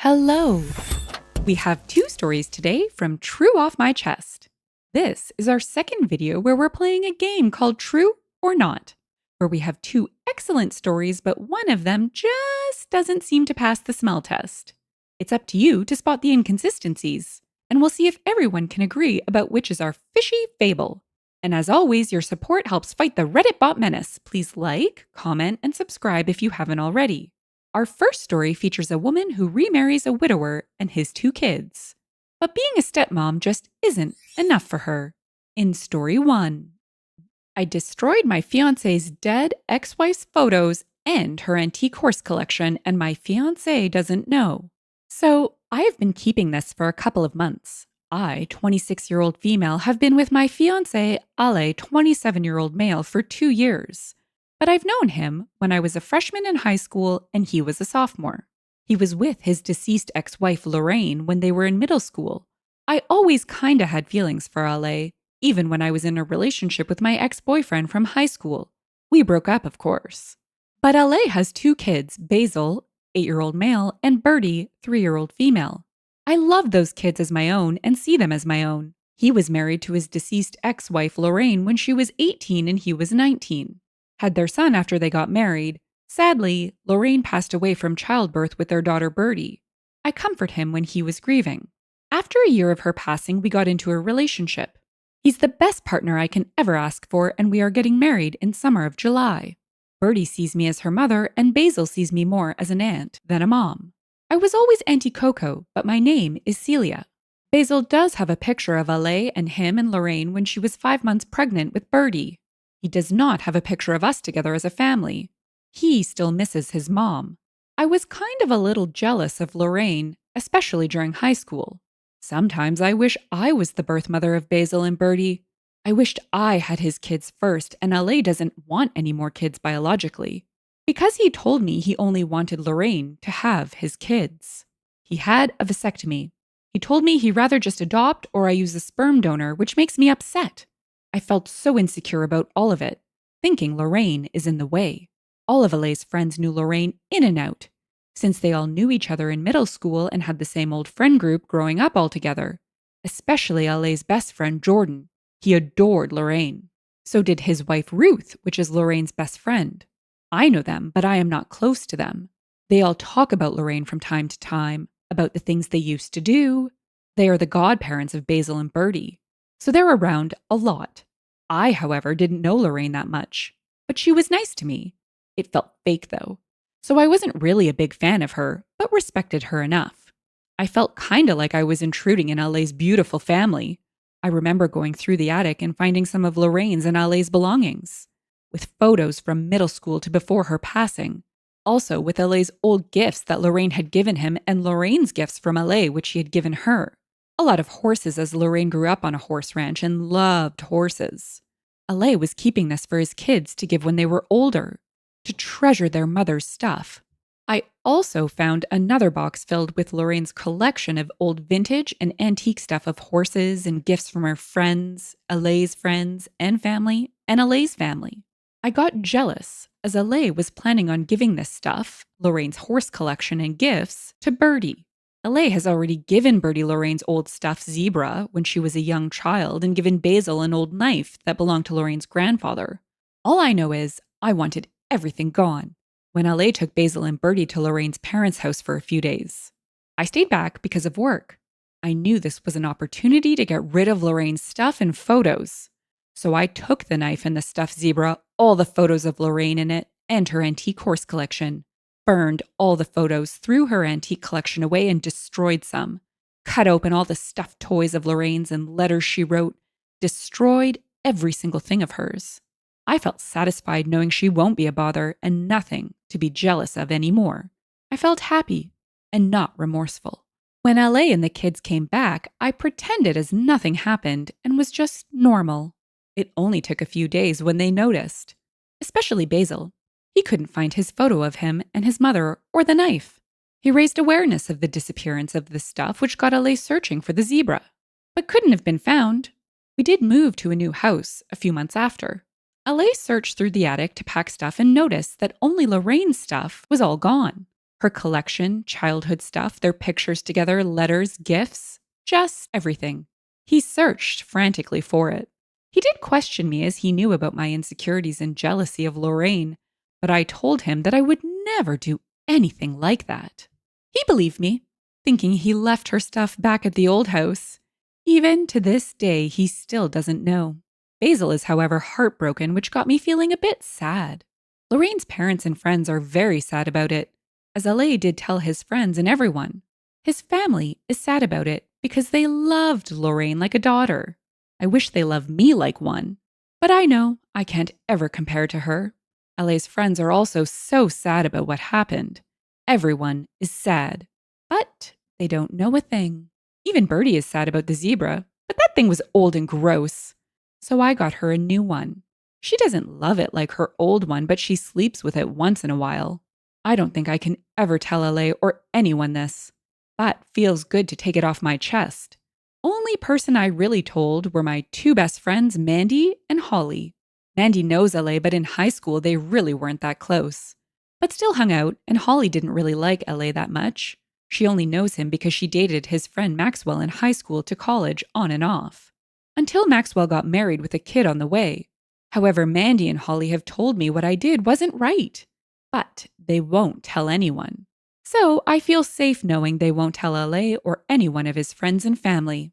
Hello! We have two stories today from TrueOffMyChest. This is our second video where we're playing a game called True or Not, where we have two excellent stories, but one of them just doesn't seem to pass the smell test. It's up to you to spot the inconsistencies, and we'll see if everyone can agree about which is our fishy fable. And as always, your support helps fight the Reddit bot menace. Please like, comment, and subscribe if you haven't already. Our first story features a woman who remarries a widower and his two kids. But being a stepmom just isn't enough for her. In story 1, I destroyed my fiancé's dead ex-wife's photos and her antique horse collection, and my fiancé doesn't know. So I have been keeping this for a couple of months. I, 26-year-old female, have been with my fiancé, Ale, 27-year-old male, for 2 years. But I've known him when I was a freshman in high school and he was a sophomore. He was with his deceased ex-wife Lorraine when they were in middle school. I always kinda had feelings for Ale, even when I was in a relationship with my ex-boyfriend from high school. We broke up, of course. But Ale has 2 kids, Basil, 8-year-old male, and Bertie, 3-year-old female. I love those kids as my own and see them as my own. He was married to his deceased ex-wife Lorraine when she was 18 and he was 19. Had their son after they got married. Sadly, Lorraine passed away from childbirth with their daughter Bertie. I comfort him when he was grieving. After a year of her passing, we got into a relationship. He's the best partner I can ever ask for, and we are getting married in summer of July. Bertie sees me as her mother, and Basil sees me more as an aunt than a mom. I was always Auntie Coco, but my name is Celia. Basil does have a picture of Ale and him and Lorraine when she was 5 months pregnant with Bertie. He does not have a picture of us together as a family. He still misses his mom. I was kind of a little jealous of Lorraine, especially during high school. Sometimes I wish I was the birth mother of Basil and Bertie. I wished I had his kids first, and LA doesn't want any more kids biologically. Because he told me he only wanted Lorraine to have his kids. He had a vasectomy. He told me he'd rather just adopt or I use a sperm donor, which makes me upset. I felt so insecure about all of it, thinking Lorraine is in the way. All of Ale's friends knew Lorraine in and out, since they all knew each other in middle school and had the same old friend group growing up all together. Especially Ale's best friend, Jordan. He adored Lorraine. So did his wife, Ruth, which is Lorraine's best friend. I know them, but I am not close to them. They all talk about Lorraine from time to time, about the things they used to do. They are the godparents of Basil and Bertie, so they're around a lot. I, however, didn't know Lorraine that much, but she was nice to me. It felt fake, though, so I wasn't really a big fan of her, but respected her enough. I felt kinda like I was intruding in LA's beautiful family. I remember going through the attic and finding some of Lorraine's and LA's belongings, with photos from middle school to before her passing. Also with LA's old gifts that Lorraine had given him and Lorraine's gifts from LA, which he had given her. A lot of horses, as Lorraine grew up on a horse ranch and loved horses. Ale was keeping this for his kids to give when they were older, to treasure their mother's stuff. I also found another box filled with Lorraine's collection of old vintage and antique stuff of horses and gifts from her friends, Ale's friends and family, and Ale's family. I got jealous, as Ale was planning on giving this stuff, Lorraine's horse collection and gifts, to Bertie. Ale has already given Bertie Lorraine's old stuffed zebra when she was a young child and given Basil an old knife that belonged to Lorraine's grandfather. All I know is I wanted everything gone when Ale took Basil and Bertie to Lorraine's parents' house for a few days. I stayed back because of work. I knew this was an opportunity to get rid of Lorraine's stuff and photos. So I took the knife and the stuffed zebra, all the photos of Lorraine in it, and her antique horse collection. Burned all the photos, threw her antique collection away and destroyed some. Cut open all the stuffed toys of Lorraine's and letters she wrote. Destroyed every single thing of hers. I felt satisfied knowing she won't be a bother and nothing to be jealous of anymore. I felt happy and not remorseful. When LA and the kids came back, I pretended as nothing happened and was just normal. It only took a few days when they noticed. Especially Basil. He couldn't find his photo of him and his mother or the knife. He raised awareness of the disappearance of the stuff, which got Ale searching for the zebra, but couldn't have been found. We did move to a new house a few months after. Ale searched through the attic to pack stuff and noticed that only Lorraine's stuff was all gone. Her collection, childhood stuff, their pictures together, letters, gifts, just everything. He searched frantically for it. He did question me as he knew about my insecurities and jealousy of Lorraine, but I told him that I would never do anything like that. He believed me, thinking he left her stuff back at the old house. Even to this day, he still doesn't know. Basil is, however, heartbroken, which got me feeling a bit sad. Lorraine's parents and friends are very sad about it, as LA did tell his friends and everyone. His family is sad about it because they loved Lorraine like a daughter. I wish they loved me like one, but I know I can't ever compare to her. LA's friends are also so sad about what happened. Everyone is sad, but they don't know a thing. Even Bertie is sad about the zebra, but that thing was old and gross. So I got her a new one. She doesn't love it like her old one, but she sleeps with it once in a while. I don't think I can ever tell LA or anyone this, but feels good to take it off my chest. Only person I really told were my two best friends, Mandy and Holly. Mandy knows LA, but in high school they really weren't that close. But still hung out, and Holly didn't really like LA that much. She only knows him because she dated his friend Maxwell in high school to college on and off. Until Maxwell got married with a kid on the way. However, Mandy and Holly have told me what I did wasn't right. But they won't tell anyone. So I feel safe knowing they won't tell LA or anyone of his friends and family.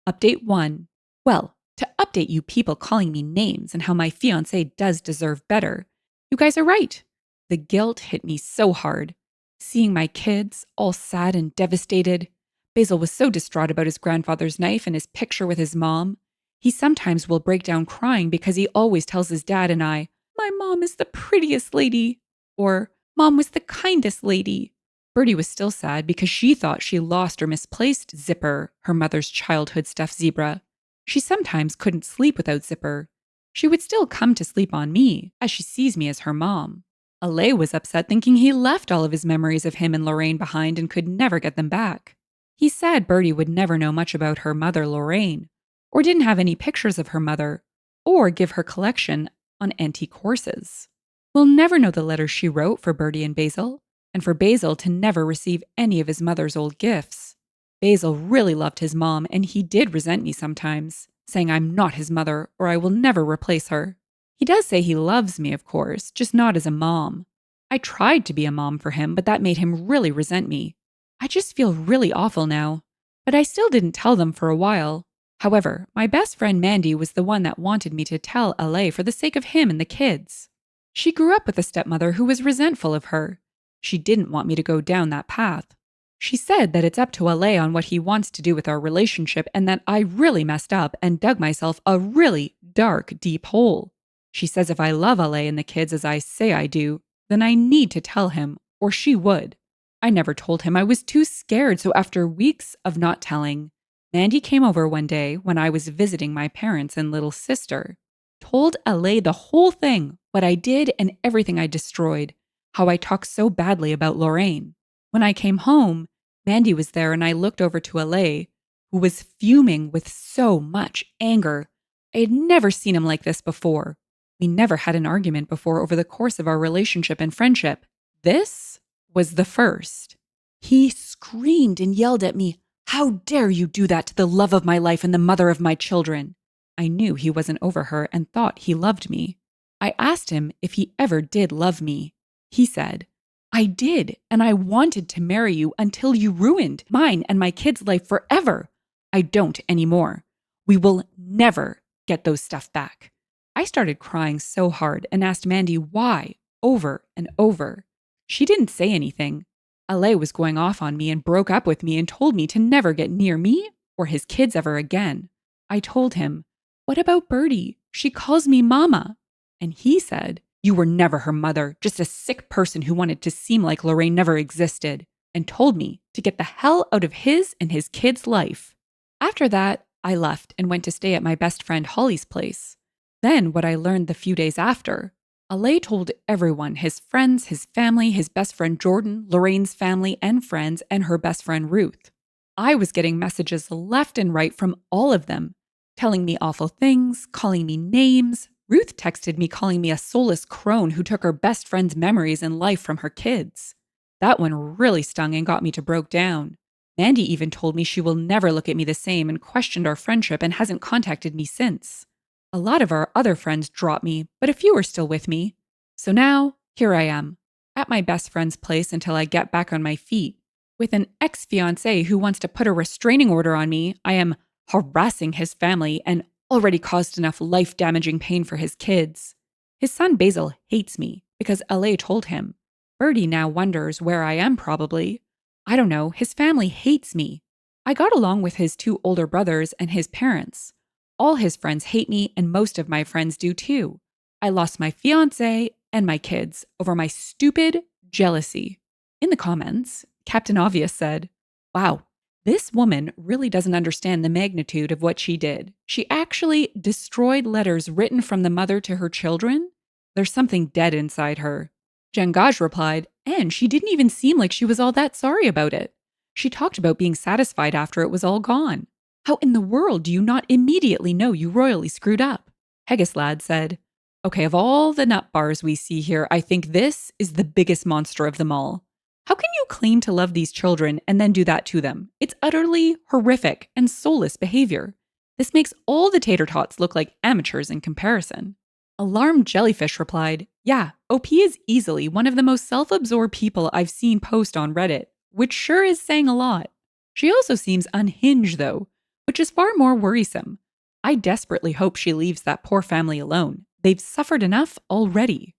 Update 1. Well, to update you people calling me names and how my fiancé does deserve better, you guys are right. The guilt hit me so hard. Seeing my kids, all sad and devastated. Basil was so distraught about his grandfather's knife and his picture with his mom. He sometimes will break down crying because he always tells his dad and I, "My mom is the prettiest lady," or "Mom was the kindest lady." Bertie was still sad because she thought she lost or misplaced Zipper, her mother's childhood stuffed zebra. She sometimes couldn't sleep without Zipper. She would still come to sleep on me, as she sees me as her mom. Alay was upset thinking he left all of his memories of him and Lorraine behind and could never get them back. He said Bertie would never know much about her mother, Lorraine, or didn't have any pictures of her mother, or give her collection on antique horses. We'll never know the letters she wrote for Bertie and Basil, and for Basil to never receive any of his mother's old gifts. Basil really loved his mom, and he did resent me sometimes, saying I'm not his mother or I will never replace her. He does say he loves me, of course, just not as a mom. I tried to be a mom for him, but that made him really resent me. I just feel really awful now. But I still didn't tell them for a while. However, my best friend Mandy was the one that wanted me to tell LA for the sake of him and the kids. She grew up with a stepmother who was resentful of her. She didn't want me to go down that path. She said that it's up to LA on what he wants to do with our relationship and that I really messed up and dug myself a really dark, deep hole. She says if I love LA and the kids as I say I do, then I need to tell him, or she would. I never told him. I was too scared, so after weeks of not telling, Mandy came over one day when I was visiting my parents and little sister. Told LA the whole thing, what I did and everything I destroyed, how I talked so badly about Lorraine. When I came home, Mandy was there and I looked over to LA, who was fuming with so much anger. I had never seen him like this before. We never had an argument before over the course of our relationship and friendship. This was the first. He screamed and yelled at me, "How dare you do that to the love of my life and the mother of my children?" I knew he wasn't over her and thought he loved me. I asked him if he ever did love me. He said, "I did, and I wanted to marry you until you ruined mine and my kids' life forever. I don't anymore. We will never get those stuff back." I started crying so hard and asked Mandy why, over and over. She didn't say anything. LA was going off on me and broke up with me and told me to never get near me or his kids ever again. I told him, "What about Bertie? She calls me Mama." And he said, "You were never her mother, just a sick person who wanted to seem like Lorraine never existed," and told me to get the hell out of his and his kids' life. After that, I left and went to stay at my best friend Holly's place. Then what I learned the few days after, Alay told everyone, his friends, his family, his best friend Jordan, Lorraine's family and friends, and her best friend Ruth. I was getting messages left and right from all of them, telling me awful things, calling me names. Ruth texted me calling me a soulless crone who took her best friend's memories and life from her kids. That one really stung and got me to broke down. Mandy even told me she will never look at me the same and questioned our friendship and hasn't contacted me since. A lot of our other friends dropped me, but a few are still with me. So now, here I am, at my best friend's place until I get back on my feet. With an ex-fiancé who wants to put a restraining order on me, I am harassing his family and already caused enough life-damaging pain for his kids. His son Basil hates me because LA told him. Birdie now wonders where I am probably. I don't know, his family hates me. I got along with his two older brothers and his parents. All his friends hate me and most of my friends do too. I lost my fiancé and my kids over my stupid jealousy. In the comments, Captain Obvious said, "Wow, this woman really doesn't understand the magnitude of what she did. She actually destroyed letters written from the mother to her children? There's something dead inside her." Jangaj replied, "And she didn't even seem like she was all that sorry about it. She talked about being satisfied after it was all gone. How in the world do you not immediately know you royally screwed up?" Hegislad said, "Okay, of all the nut bars we see here, I think this is the biggest monster of them all. How can you claim to love these children and then do that to them? It's utterly horrific and soulless behavior. This makes all the tater tots look like amateurs in comparison." Alarmed Jellyfish replied, "Yeah, OP is easily one of the most self-absorbed people I've seen post on Reddit, which sure is saying a lot. She also seems unhinged though, which is far more worrisome. I desperately hope she leaves that poor family alone. They've suffered enough already."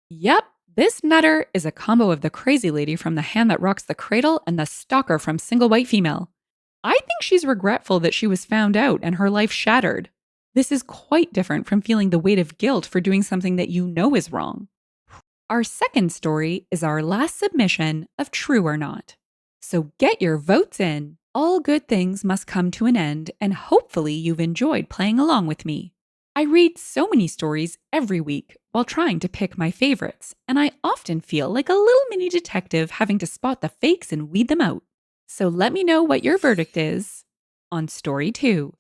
Yep, this nutter is a combo of the crazy lady from The Hand That Rocks the Cradle and the stalker from Single White Female. I think she's regretful that she was found out and her life shattered. This is quite different from feeling the weight of guilt for doing something that you know is wrong. Our second story is our last submission of True or Not. So get your votes in. All good things must come to an end, and hopefully you've enjoyed playing along with me. I read so many stories every week while trying to pick my favorites, and I often feel like a little mini detective having to spot the fakes and weed them out. So let me know what your verdict is on Story 2.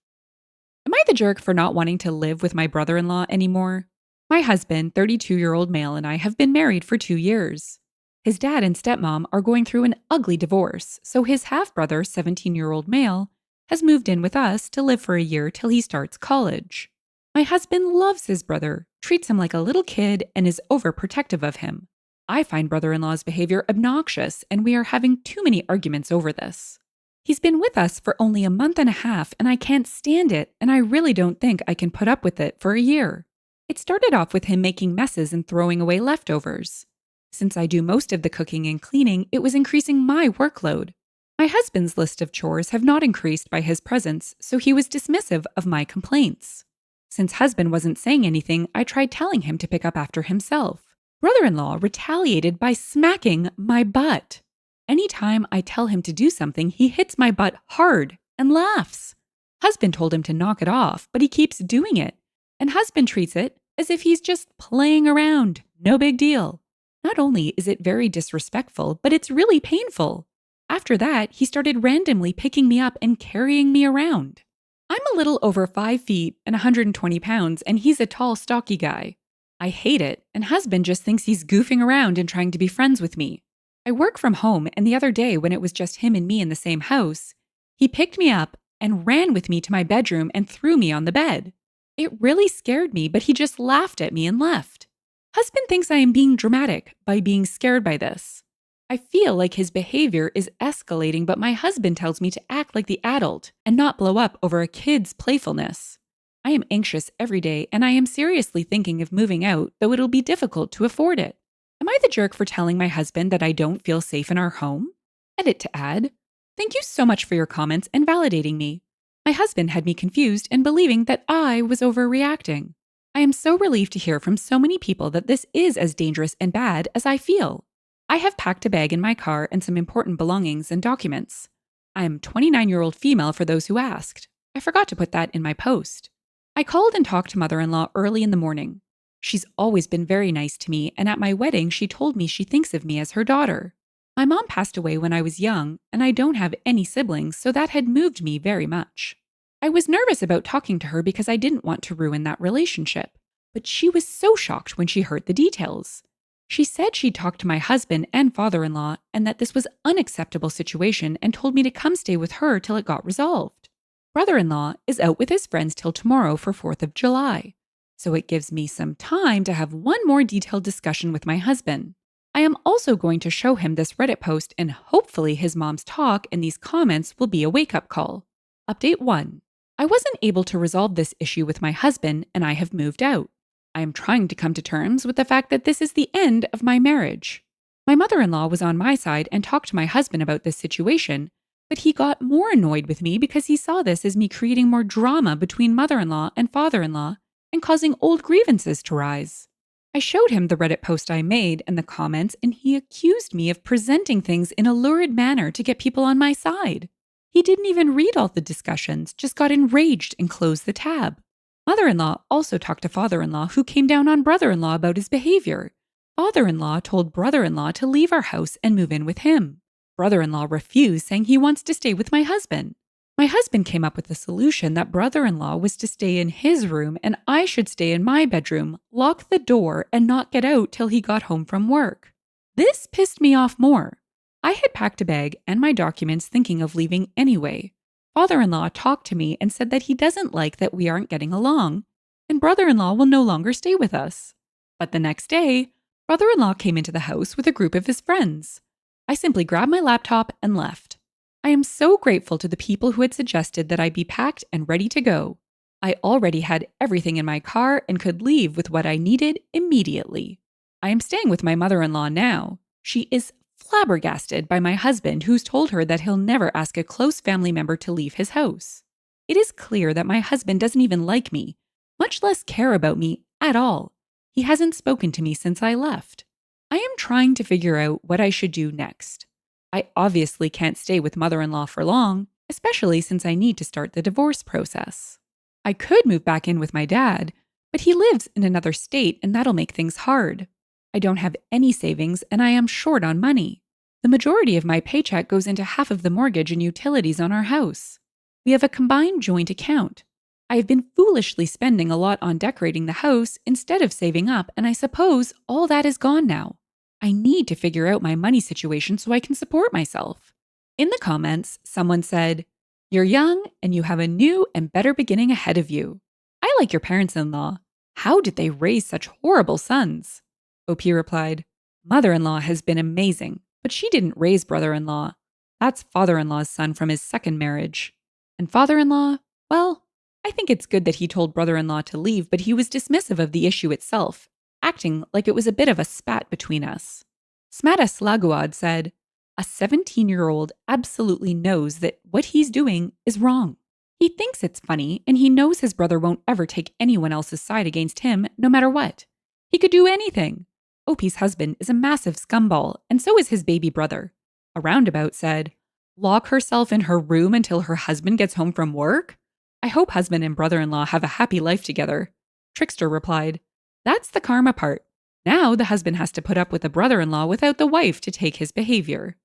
Am I the jerk for not wanting to live with my brother-in-law anymore? My husband, 32-year-old male, and I have been married for 2 years. His dad and stepmom are going through an ugly divorce, so his half-brother, 17-year-old male, has moved in with us to live for a year till he starts college. My husband loves his brother, treats him like a little kid, and is overprotective of him. I find brother-in-law's behavior obnoxious, and we are having too many arguments over this. He's been with us for only a month and a half, and I can't stand it, and I really don't think I can put up with it for a year. It started off with him making messes and throwing away leftovers. Since I do most of the cooking and cleaning, it was increasing my workload. My husband's list of chores have not increased by his presence, so he was dismissive of my complaints. Since husband wasn't saying anything, I tried telling him to pick up after himself. Brother-in-law retaliated by smacking my butt. Anytime I tell him to do something, he hits my butt hard and laughs. Husband told him to knock it off, but he keeps doing it. And husband treats it as if he's just playing around. No big deal. Not only is it very disrespectful, but it's really painful. After that, he started randomly picking me up and carrying me around. I'm a little over 5 feet and 120 pounds, and he's a tall, stocky guy. I hate it, and husband just thinks he's goofing around and trying to be friends with me. I work from home, and the other day when it was just him and me in the same house, he picked me up and ran with me to my bedroom and threw me on the bed. It really scared me, but he just laughed at me and left. Husband thinks I am being dramatic by being scared by this. I feel like his behavior is escalating, but my husband tells me to act like the adult and not blow up over a kid's playfulness. I am anxious every day, and I am seriously thinking of moving out, though it'll be difficult to afford it. Am I the jerk for telling my husband that I don't feel safe in our home? Edit to add. Thank you so much for your comments and validating me. My husband had me confused and believing that I was overreacting. I am so relieved to hear from so many people that this is as dangerous and bad as I feel. I have packed a bag in my car and some important belongings and documents. I am a 29-year-old female for those who asked. I forgot to put that in my post. I called and talked to mother-in-law early in the morning. She's always been very nice to me, and at my wedding, she told me she thinks of me as her daughter. My mom passed away when I was young, and I don't have any siblings, so that had moved me very much. I was nervous about talking to her because I didn't want to ruin that relationship, but she was so shocked when she heard the details. She said she talked to my husband and father-in-law and that this was unacceptable situation and told me to come stay with her till it got resolved. Brother-in-law is out with his friends till tomorrow for 4th of July. So it gives me some time to have one more detailed discussion with my husband. I am also going to show him this Reddit post and hopefully his mom's talk and these comments will be a wake-up call. Update 1. I wasn't able to resolve this issue with my husband and I have moved out. I am trying to come to terms with the fact that this is the end of my marriage. My mother-in-law was on my side and talked to my husband about this situation, but he got more annoyed with me because he saw this as me creating more drama between mother-in-law and father-in-law and causing old grievances to rise. I showed him the Reddit post I made and the comments, and he accused me of presenting things in a lurid manner to get people on my side. He didn't even read all the discussions, just got enraged and closed the tab. Mother-in-law also talked to father-in-law, who came down on brother-in-law about his behavior. Father-in-law told brother-in-law to leave our house and move in with him. Brother-in-law refused, saying he wants to stay with my husband. My husband came up with the solution that brother-in-law was to stay in his room and I should stay in my bedroom, lock the door, and not get out till he got home from work. This pissed me off more. I had packed a bag and my documents thinking of leaving anyway. Father-in-law talked to me and said that he doesn't like that we aren't getting along, and brother-in-law will no longer stay with us. But the next day, brother-in-law came into the house with a group of his friends. I simply grabbed my laptop and left. I am so grateful to the people who had suggested that I be packed and ready to go. I already had everything in my car and could leave with what I needed immediately. I am staying with my mother-in-law now. She is flabbergasted by my husband, who's told her that he'll never ask a close family member to leave his house. It is clear that my husband doesn't even like me, much less care about me at all. He hasn't spoken to me since I left. I am trying to figure out what I should do next. I obviously can't stay with mother-in-law for long, especially since I need to start the divorce process. I could move back in with my dad, but he lives in another state and that'll make things hard. I don't have any savings and I am short on money. The majority of my paycheck goes into half of the mortgage and utilities on our house. We have a combined joint account. I have been foolishly spending a lot on decorating the house instead of saving up, and I suppose all that is gone now. I need to figure out my money situation so I can support myself. In the comments, someone said, "You're young and you have a new and better beginning ahead of you. I like your parents-in-law. How did they raise such horrible sons?" OP replied, "Mother-in-law has been amazing, but she didn't raise brother-in-law. That's father-in-law's son from his second marriage. And father-in-law, well, I think it's good that he told brother-in-law to leave, but he was dismissive of the issue itself, acting like it was a bit of a spat between us." Smata Slaguad said, "A 17-year-old absolutely knows that what he's doing is wrong. He thinks it's funny, and he knows his brother won't ever take anyone else's side against him, no matter what. He could do anything. OP's husband is a massive scumball, and so is his baby brother." A roundabout said, "Lock herself in her room until her husband gets home from work? I hope husband and brother-in-law have a happy life together." Trickster replied, "That's the karma part. Now the husband has to put up with the brother-in-law without the wife to take his behavior."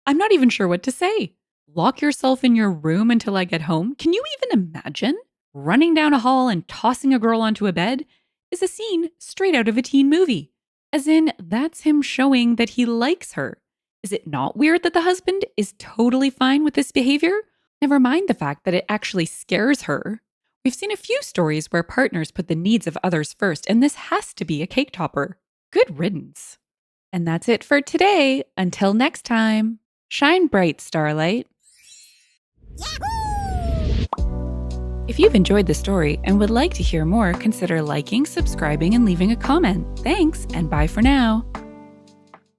I'm not even sure what to say. Lock yourself in your room until I get home? Can you even imagine? Running down a hall and tossing a girl onto a bed is a scene straight out of a teen movie. As in, that's him showing that he likes her. Is it not weird that the husband is totally fine with this behavior? Never mind the fact that it actually scares her. We've seen a few stories where partners put the needs of others first, and this has to be a cake topper. Good riddance. And that's it for today. Until next time, shine bright, Starlight. If you've enjoyed the story and would like to hear more, consider liking, subscribing, and leaving a comment. Thanks, and bye for now.